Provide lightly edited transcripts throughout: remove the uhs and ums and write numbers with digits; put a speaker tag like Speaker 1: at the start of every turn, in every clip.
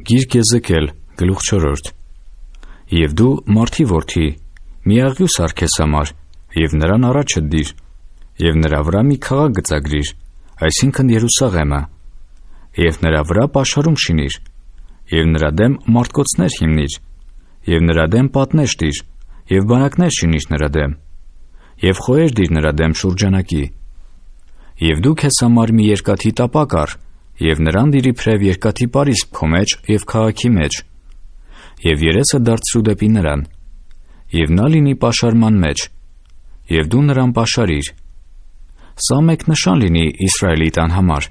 Speaker 1: Գիրք Եզեկիել, գլուխ 4. Եվ դու, մարդի որդի, մի աղյուս ար քեզ համար, և նրան առաջդ դիր, և նրա վրա մի քաղաք գծագրիր, այսինքն Երուսաղեմը, և նրա վրա պաշարում շինիր, և նրա դեմ մարտկոցներ հիմնիր, և նրա դեմ պատներ շտիր, և բանակներ շինիր նրա դեմ, և խոհեր դիր նրա դեմ շուրջանակի։ Եվ դու քեզ համար մի երկաթի տապակ առ, և նրան դիր իբրև երկաթի պարիսպ քո մեջ և քաղաքի մեջ, և երեսը դարձրու դեպի նրան, և նա լինի պաշարման մեջ, և դու նրան պաշարիր։ Սա մեկ նշան լինի Իսրայելի տան համար։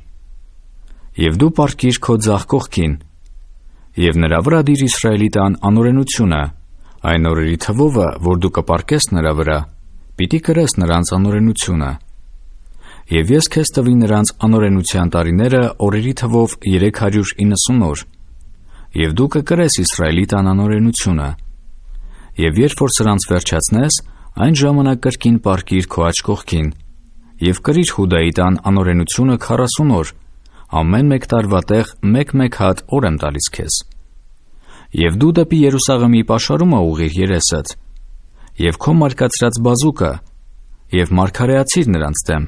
Speaker 1: Եվ դու պառկիր քո ձախ կողքին, և նրա վրա դիր Իսրայելի տան անօրենությունը, այն օրերի թվովը, որ դու կպառկես նրա վրա, պիտի կրես նրանց անօրենությունը։ Եվ ես քեզ տվի նրանց անօրենության տարիները օրերի թվով 390 օր, և դու կկրես Իսրայելի տան անօրենությունը։ Եվ երբ որ սրանց վերջացնես, այն ժամանակ կրկին պառկիր քո աջ կողքին, և կրիր Հուդայի տան անօրենությունը 40 օր, ամեն մեկ տարվա տեղ մեկ հատ օր եմ տալիս քեզ։ Եվ դու դեպի Երուսաղեմի պաշարումը ուղղիր երեսդ, և քո մարգացրած բազուկը, և մարգարեացիր նրանց դեմ։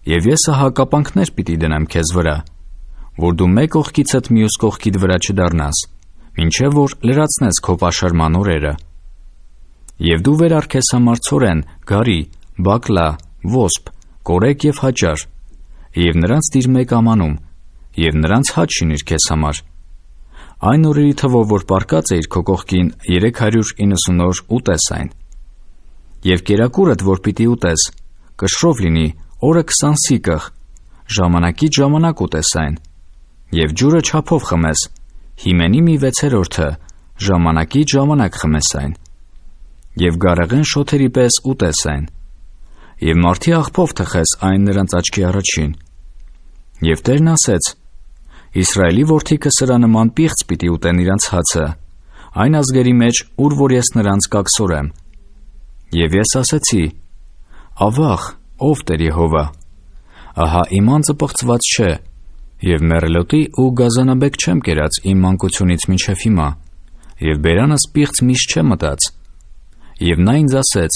Speaker 1: Եվ ես ահա կապանքներ պիտի դնեմ քեզ վրա, որ դու մեկ կողքիցդ մյուս կողքիդ վրա չդառնաս, մինչև որ լրացնես քո պաշարման օրերը։ Եվ դու վերար քեզ համար ցորեն, գարի, բակլա, ոսպ, կորեկ և հաճար, և նրանց դիր մեկ ամանում, և նրանց հաճ շինիր քեզ համար։ Այն օրերի թվով, որ պառկած էիր քո կողքին 390 օր, ուտես այն։ Եվ կերակուրդ, որ պիտի ուտես, կշռով լինի օրը 20 սիկղ, ժամանակից ժամանակ ուտես այն, և ջուրը չափով խմես, հիմենի մի 6/6, ժամանակից ժամանակ խմես այն, և գարեղեն շոթերի պես ուտես այն, և մարդի աղբով թխես այն նրանց աչքի առաջին։ Եվ Տերն ասեց. Իսրայելի որդիքը սրա նման պիղծ պիտի ուտեն իրանց հացը, այն ազգերի մեջ, ուր որ ես նրանց կակսորեմ։ Եվ ես ասեցի. ավաղ, ով Տեր Եհովա, ահա իմ անձը պղծված չէ, և մեռելոտի ու գազանաբեկ չեմ կերած իմ մանկությունից մինչև հիմա, և բերանս պիղծ միշտ չէ մտած։ Եվ նա ինձ ասեց.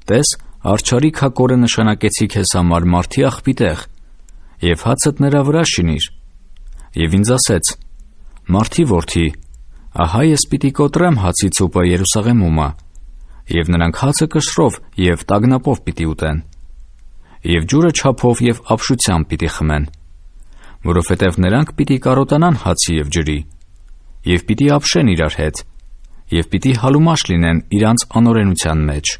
Speaker 1: տես, արջարի քակորը նշանակեցի քեզ համար մարդի աղբի տեղ, և հացդ նրա վրա շինիր։ Եվ ինձ ասեց. մարդի որդի, ահա ես պիտի կոտրեմ հացի ցուպը Երուսաղեմումը, և նրանք հացը կշռով և տագնապով պիտի ուտեն, և ջուրը չափով և ապշությամբ պիտի խմեն, որովհետև նրանք պիտի կարոտանան հացի և ջրի, և պիտի ապշեն իրար հետ, և պիտի հալումաշ լինեն իրանց անօրենության մեջ։